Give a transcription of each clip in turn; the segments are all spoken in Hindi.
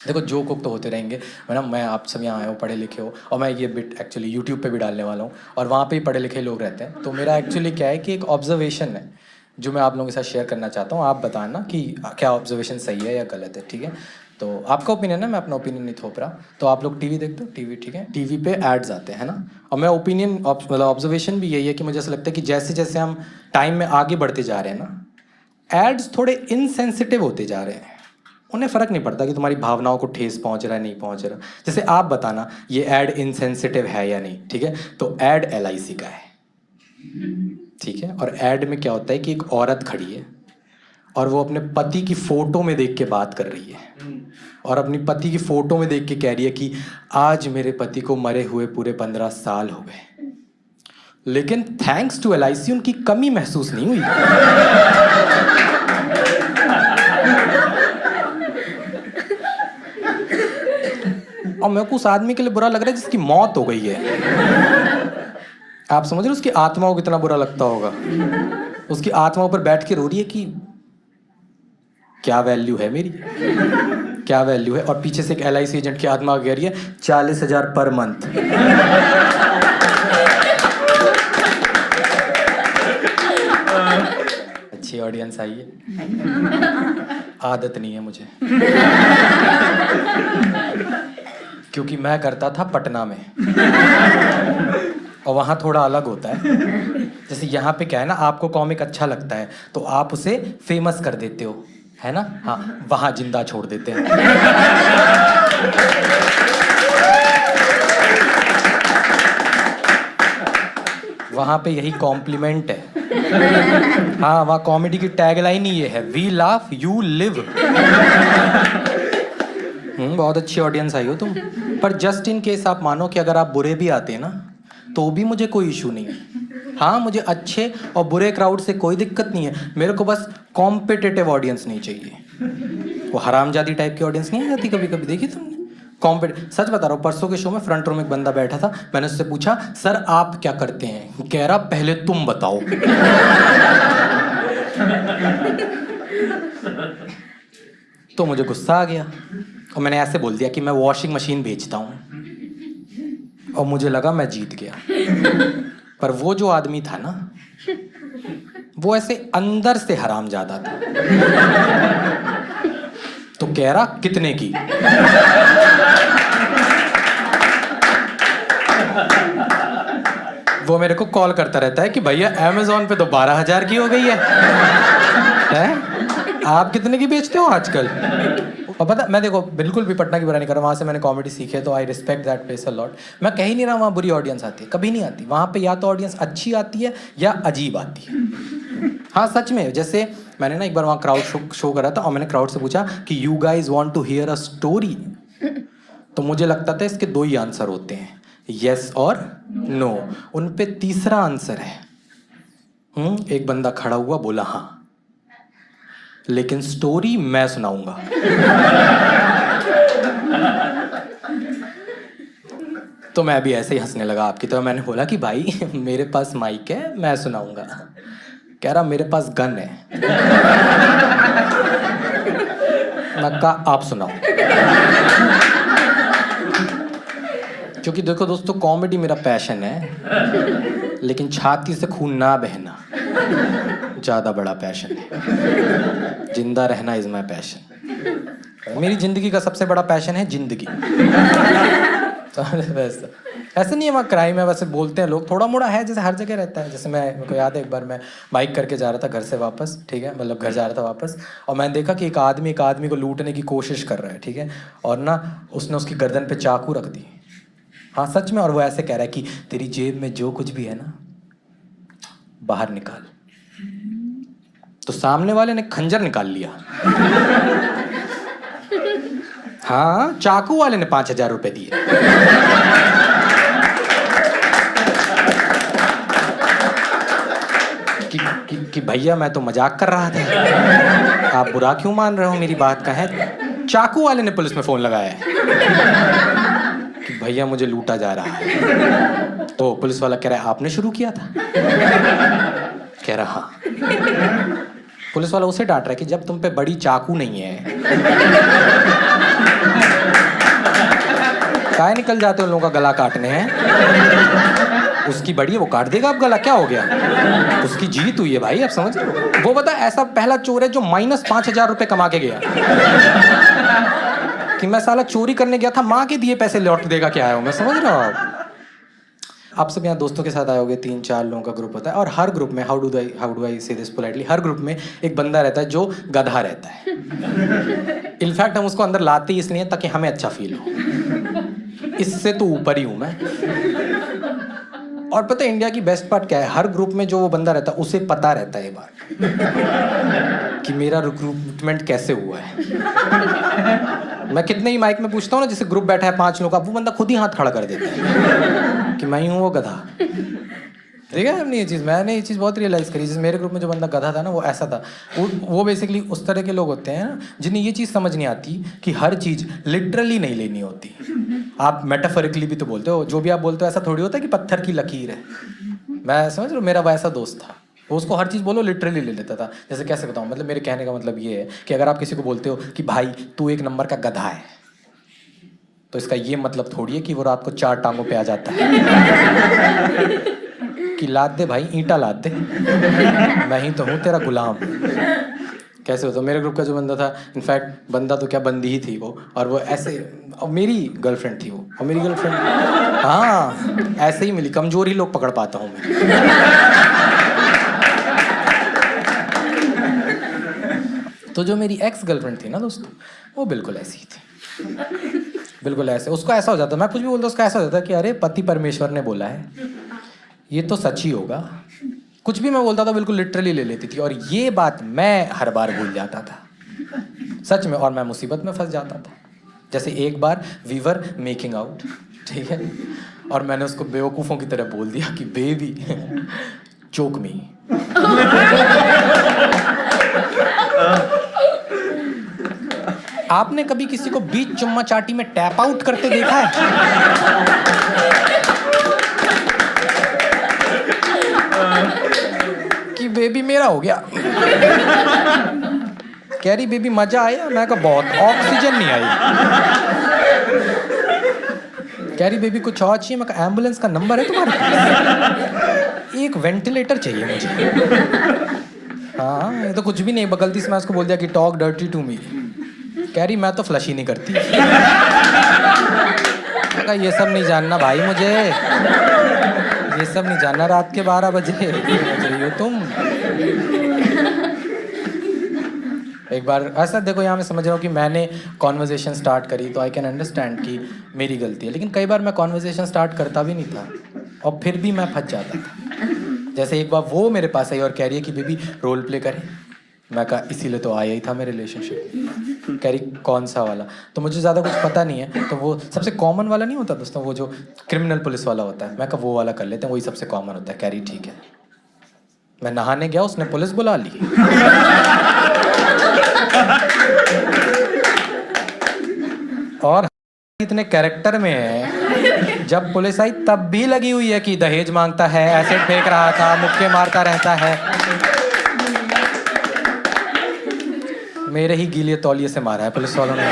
देखो जोक वोक तो होते रहेंगे, मैं आप सब यहाँ आए हो पढ़े लिखे हो, और मैं ये बिट एक्चुअली यूट्यूब पे भी डालने वाला हूँ, और वहाँ पे ही पढ़े लिखे लोग रहते हैं। तो मेरा एक्चुअली क्या है कि एक ऑब्जर्वेशन है जो मैं आप लोगों के साथ शेयर करना चाहता हूँ। आप बताना कि क्या ऑब्जर्वेशन सही है या गलत है, ठीक है? तो आपका ओपिनियन है, मैं अपना ओपिनियन नहीं थोप रहा। तो आप लोग टीवी देखते हो? टीवी, ठीक है, टीवी पे एड्स आते हैं ना, और मैं ओपिनियन मतलब ऑब्जर्वेशन भी यही है कि मुझे ऐसा लगता है कि जैसे जैसे हम टाइम में आगे बढ़ते जा रहे हैं ना, एड्स थोड़े इनसेंसिटिव होते जा रहे हैं। उन्हें फ़र्क नहीं पड़ता कि तुम्हारी भावनाओं को ठेस पहुंच रहा है नहीं पहुंच रहा। जैसे आप बताना ये ऐड इनसेंसिटिव है या नहीं, ठीक है? तो ऐड LIC का है, ठीक है, और ऐड में क्या होता है कि एक औरत खड़ी है और वो अपने पति की फ़ोटो में देख के बात कर रही है, और अपनी पति की फ़ोटो में देख के कह रही है कि आज मेरे पति को मरे हुए पूरे 15 साल हो गए, लेकिन थैंक्स टू LIC उनकी कमी महसूस नहीं हुई। और मेरे को उस आदमी के लिए बुरा लग रहा है जिसकी मौत हो गई है। आप समझ रहे हो उसकी आत्मा को कितना बुरा लगता होगा? उसकी आत्मा ऊपर बैठ के रो रही है कि क्या वैल्यू है मेरी, क्या वैल्यू है, और पीछे से एक LIC एजेंट की आत्मा कह रही है 40,000 पर मंथ। अच्छी ऑडियंस आई है। आदत नहीं है मुझे, क्योंकि मैं करता था पटना में, और वहाँ थोड़ा अलग होता है। जैसे यहाँ पे क्या है ना, आपको कॉमिक अच्छा लगता है तो आप उसे फेमस कर देते हो, है ना? हाँ, वहाँ जिंदा छोड़ देते हैं। वहाँ पे यही कॉम्प्लीमेंट है। हाँ, वहाँ कॉमेडी की टैगलाइन ही ये है, वी लाफ यू लिव। बहुत अच्छी ऑडियंस आई हो तुम। पर जस्ट इन केस आप मानो कि अगर आप बुरे भी आते हैं ना, तो भी मुझे कोई इशू नहीं है। हाँ, मुझे अच्छे और बुरे क्राउड से कोई दिक्कत नहीं है, मेरे को बस कॉम्पिटिटिव ऑडियंस नहीं चाहिए। वो हरामजादी टाइप की ऑडियंस नहीं आ जाती कभी कभी, देखी तुमने? सच बता रहा हूँ, परसों के शो में फ्रंट रो में एक बंदा बैठा था, मैंने उससे पूछा सर आप क्या करते हैं? कह रहा पहले तुम बताओ। तो मुझे गुस्सा आ गया और मैंने ऐसे बोल दिया कि मैं वॉशिंग मशीन बेचता हूँ, और मुझे लगा मैं जीत गया। पर वो जो आदमी था ना, वो ऐसे अंदर से हरामजादा था। तो कह रहा कितने की? वो मेरे को कॉल करता रहता है कि भैया Amazon पे तो 12,000 की हो गई है? आप कितने की बेचते हो आजकल? और पता, मैं देखो बिल्कुल भी पटना की बुराई नहीं कर रहा, वहाँ से मैंने कॉमेडी सीखी है, तो I respect that place a lot. मैं कह ही नहीं रहा वहाँ बुरी ऑडियंस आती है, कभी नहीं आती। वहाँ पे या तो ऑडियंस अच्छी आती है या अजीब आती है। हाँ सच में, जैसे मैंने ना एक बार वहाँ क्राउड शो करा था, और मैंने क्राउड से पूछा कि you guys want to hear a story? तो मुझे लगता था इसके 2 ही आंसर होते हैं, येस और नो। उन पे तीसरा आंसर है। एक बंदा खड़ा हुआ बोला हाँ, लेकिन स्टोरी मैं सुनाऊंगा। तो मैं भी ऐसे ही हंसने लगा आपकी तरह। मैंने बोला कि भाई मेरे पास माइक है, मैं सुनाऊंगा। कह रहा मेरे पास गन है। मैं कहा आप सुनाओ। क्योंकि देखो दोस्तों, कॉमेडी मेरा पैशन है, लेकिन छाती से खून ना बहना ज़्यादा बड़ा पैशन है। जिंदा रहना इज़ माई पैशन। मेरी ज़िंदगी का सबसे बड़ा पैशन है जिंदगी। तो वैसा ऐसे नहीं है वहाँ क्राइम है, वैसे बोलते हैं लोग, थोड़ा मोड़ा है, जैसे हर जगह रहता है। जैसे मेरे को याद है एक बार मैं बाइक करके जा रहा था घर से वापस, ठीक है, मतलब घर जा रहा था वापस, और मैंने देखा कि एक आदमी को लूटने की कोशिश कर रहा है, ठीक है, और ना उसने उसकी गर्दन पे चाकू रख दी। हाँ सच में, और वो ऐसे कह रहा है कि तेरी जेब में जो कुछ भी है ना, बाहर निकाल। तो सामने वाले ने खंजर निकाल लिया। हाँ, चाकू वाले ने 5,000 रुपए दिए। कि भैया मैं तो मजाक कर रहा था, आप बुरा क्यों मान रहे हो मेरी बात का? है चाकू वाले ने पुलिस में फोन लगाया है कि भैया मुझे लूटा जा रहा है। तो पुलिस वाला कह रहा है आपने शुरू किया था? कह रहा हाँ। पुलिस वाला उसे डांट रहा है कि जब तुम पे बड़ी चाकू नहीं है काहे निकल जाते हो उन लोगों का गला काटने हैं? उसकी बड़ी है, वो काट देगा आप गला, क्या हो गया? उसकी जीत हुई है भाई, आप समझ रहे हो? वो बता ऐसा पहला चोर है जो -5,000 रुपए कमा के गया कि मैं साला चोरी करने गया था, माँ के दिए पैसे लौट देगा क्या है वो, मैं समझ रहा हूँ। आप सब यहाँ दोस्तों के साथ आए होगे, 3-4 लोगों का ग्रुप होता है और हर ग्रुप में हाउ डू आई से दिस पोलाइटली, हर ग्रुप में एक बंदा रहता है जो गधा रहता है। इनफैक्ट हम उसको अंदर लाते ही इसलिए ताकि हमें अच्छा फील हो, इससे तो ऊपर ही हूँ मैं। और पता है इंडिया की बेस्ट पार्ट क्या है, हर ग्रुप में जो वो बंदा रहता है उसे पता रहता है ये बात कि मेरा रिक्रूटमेंट कैसे हुआ है। मैं कितने ही माइक में पूछता हूँ ना, जैसे ग्रुप बैठा है 5 लोगों का, वो बंदा खुद ही हाथ खड़ा कर देता है कि मैं ही हूँ वो गधा। देखा है हमने ये चीज़, मैंने ये चीज़ बहुत रियलाइज़ करी। जैसे मेरे ग्रुप में जो बंदा गधा था ना, वो ऐसा था। वो बेसिकली उस तरह के लोग होते हैं ना जिन्हें ये चीज़ समझ नहीं आती कि हर चीज़ लिटरली नहीं लेनी होती। आप मेटाफोरिकली भी तो बोलते हो, जो भी आप बोलते हो ऐसा थोड़ी होता है कि पत्थर की लकीर है। मैं समझ रहा हूँ, मेरा वैसा दोस्त था, वो उसको हर चीज़ बोलो लिटरली ले लेता था। जैसे कैसे बताऊँ, मतलब मेरे कहने का मतलब ये है कि अगर आप किसी को बोलते हो कि भाई तू 1 नंबर का गधा है, तो इसका ये मतलब थोड़ी है कि वो रात को 4 टांगों पे आ जाता है कि लाद दे भाई, ईंटा लाद दे, मैं ही तो हूँ तेरा गुलाम। कैसे होता? मेरे ग्रुप का जो बंदा था, इनफैक्ट बंदा तो क्या बंदी ही थी वो, और वो ऐसे, और मेरी गर्लफ्रेंड थी वो, और मेरी गर्लफ्रेंड हाँ ऐसे ही मिली, कमजोर ही लोग पकड़ पाता हूँ मैं। तो जो मेरी एक्स गर्लफ्रेंड थी ना दोस्तों, वो बिल्कुल ऐसी ही थी, बिल्कुल ऐसे। उसको ऐसा हो जाता, मैं कुछ भी बोलता उसका ऐसा हो जाता कि अरे पति परमेश्वर ने बोला है, ये तो सच ही होगा। कुछ भी मैं बोलता था बिल्कुल लिटरली ले लेती थी, और ये बात मैं हर बार भूल जाता था सच में, और मैं मुसीबत में फंस जाता था। जैसे एक बार वी वर मेकिंग आउट, ठीक है, और मैंने उसको बेवकूफ़ों की तरह बोल दिया कि बेबी चोक मी। आपने कभी किसी को बीच चुम्मा चाटी में टैप आउट करते देखा है? कि बेबी मेरा हो गया। कह रही बेबी मजा आया, मैं कहा बहुत, ऑक्सीजन नहीं आई। कह रही बेबी कुछ और चाहिए, मैं कहा एम्बुलेंस का नंबर है तुम्हारे पास? एक वेंटिलेटर चाहिए मुझे। हाँ ये तो कुछ भी नहीं, गलती से मैं उसको बोल दिया कि टॉक डर्टी टू मी। कह रही मैं तो फ्लश ही नहीं करती। मैं कहा ये सब नहीं जानना भाई मुझे, ये सब नहीं जानना, रात के 12 बजे समझ रही हो तुम। एक बार ऐसा देखो, यहाँ मैं समझ रहा हूँ कि मैंने कॉन्वर्जेशन स्टार्ट करी तो आई कैन अंडरस्टैंड कि मेरी गलती है, लेकिन कई बार मैं कॉन्वर्जेशन स्टार्ट करता भी नहीं था और फिर भी मैं फंस जाता था। जैसे एक बार वो मेरे पास आई और कह रही है कि बेबी रोल प्ले करें। मैं कहा इसीलिए तो आया ही था मैं रिलेशनशिप। कह रही कौन सा वाला? तो मुझे ज़्यादा कुछ पता नहीं है, तो वो सबसे कॉमन वाला नहीं होता दोस्तों, वो जो क्रिमिनल पुलिस वाला होता है। मैं कहा वो वाला कर लेते हैं, वही सबसे कॉमन होता है। कह रही ठीक है। मैं नहाने गया, उसने पुलिस बुला ली। और इतने कैरेक्टर में है, जब पुलिस आई तब भी लगी हुई है कि दहेज मांगता है, एसिड फेंक रहा था, मुक्के मारता रहता है। मेरे ही गीले तौलिए से मारा है पुलिस वालों ने।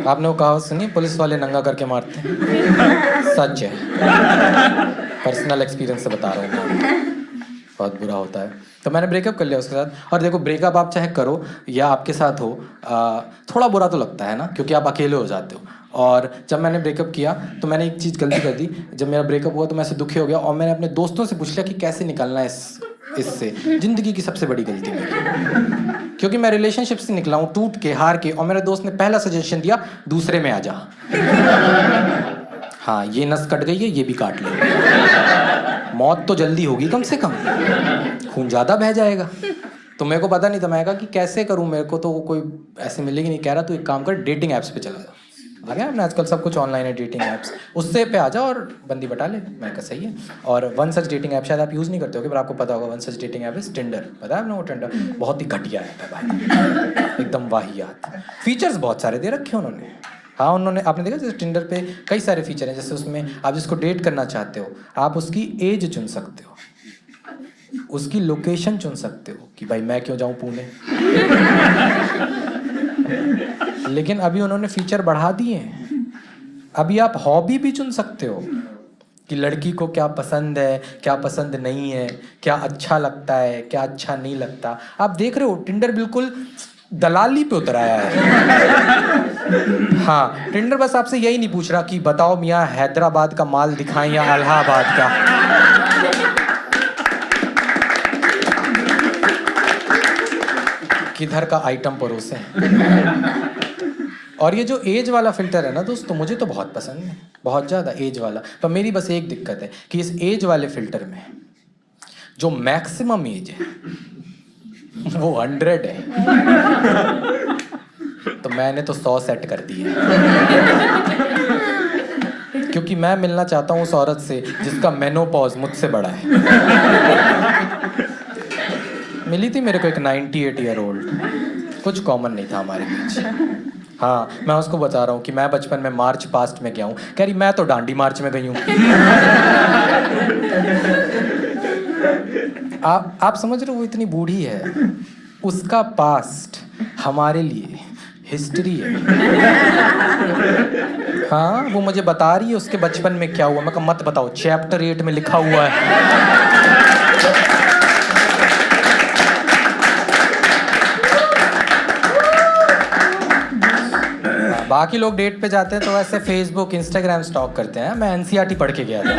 आपने वो कहावत सुनी, पुलिस वाले नंगा करके मारते हैं? सच है, पर्सनल एक्सपीरियंस से बता रहा हूँ, बहुत बुरा होता है। तो मैंने ब्रेकअप कर लिया उसके साथ। और देखो ब्रेकअप आप चाहे करो या आपके साथ हो, थोड़ा बुरा तो लगता है ना, क्योंकि आप अकेले हो जाते हो। और जब मैंने ब्रेकअप किया तो मैंने एक चीज़ गलती कर दी। जब मेरा ब्रेकअप हुआ तो मैं ऐसे दुखी हो गया और मैंने अपने दोस्तों से पूछ लिया कि कैसे निकलना है इससे। ज़िंदगी की सबसे बड़ी गलती मेरी, क्योंकि मैं रिलेशनशिप से निकला हूँ टूट के, हार के, और मेरे दोस्त ने पहला सजेशन दिया दूसरे में आ जा। हाँ ये नस कट गई है, ये भी काट ले, मौत तो जल्दी होगी कम से कम, खून ज़्यादा बह जाएगा। तो मेरे को पता नहीं था, मैं कहा कि कैसे करूँ, मेरे को तो कोई ऐसे मिलेगी नहीं। कह रहा तू एक काम कर, डेटिंग ऐप्स पे चला जा। आ गया आपने, आजकल सब कुछ ऑनलाइन है, डेटिंग ऐप्स, उससे पे आ जा और बंदी बटा ले। मैं कहा सही है। और वन सच डेटिंग ऐप शायद आप यूज़ नहीं करते होगे, पर आपको पता होगा one such dating app is Tinder. पता है आपने वो टिंडर? बहुत ही घटिया ऐप है भाई, एकदम वाहियात। फीचर्स बहुत सारे दे रखे हैं उन्होंने। हाँ उन्होंने, आपने देखा जैसे टिंडर पे कई सारे फीचर हैं। जैसे उसमें आप जिसको डेट करना चाहते हो, आप उसकी एज चुन सकते हो, उसकी लोकेशन चुन सकते हो कि भाई मैं क्यों जाऊं पुणे। लेकिन अभी उन्होंने फीचर बढ़ा दिए हैं। अभी आप हॉबी भी चुन सकते हो कि लड़की को क्या पसंद है, क्या पसंद नहीं है, क्या अच्छा लगता है, क्या अच्छा नहीं लगता। आप देख रहे हो टिंडर बिल्कुल दलाली पे उतर आया है। हाँ, टिंडर बस आपसे यही नहीं पूछ रहा कि बताओ मियाँ हैदराबाद का माल दिखाएं या इलाहाबाद का। किधर का आइटम परोसे। और ये जो एज वाला फिल्टर है ना दोस्तों, मुझे तो बहुत पसंद है, बहुत ज़्यादा एज वाला। पर मेरी बस एक दिक्कत है कि इस एज वाले फिल्टर में जो मैक्सिमम एज है वो 100 है। तो मैंने तो 100 सेट कर दी है, क्योंकि मैं मिलना चाहता हूँ उस औरत से जिसका मेनोपॉज मुझसे बड़ा है। मिली थी मेरे को एक 98 ईयर ओल्ड, कुछ कॉमन नहीं था हमारे बीच। हाँ, मैं उसको बता रहा हूँ कि मैं बचपन में मार्च पास्ट में गया हूँ। कह रही मैं तो डांडी मार्च में गई हूँ। आप समझ रहे हो, वो इतनी बूढ़ी है, उसका पास्ट हमारे लिए हिस्ट्री है। हाँ, वो मुझे बता रही है उसके बचपन में क्या हुआ। मैं कहा मत बताओ, चैप्टर 8 में लिखा हुआ है। बाकी लोग डेट पे जाते हैं तो वैसे फेसबुक इंस्टाग्राम स्टॉक करते हैं, मैं एनसीईआरटी पढ़ के गया था।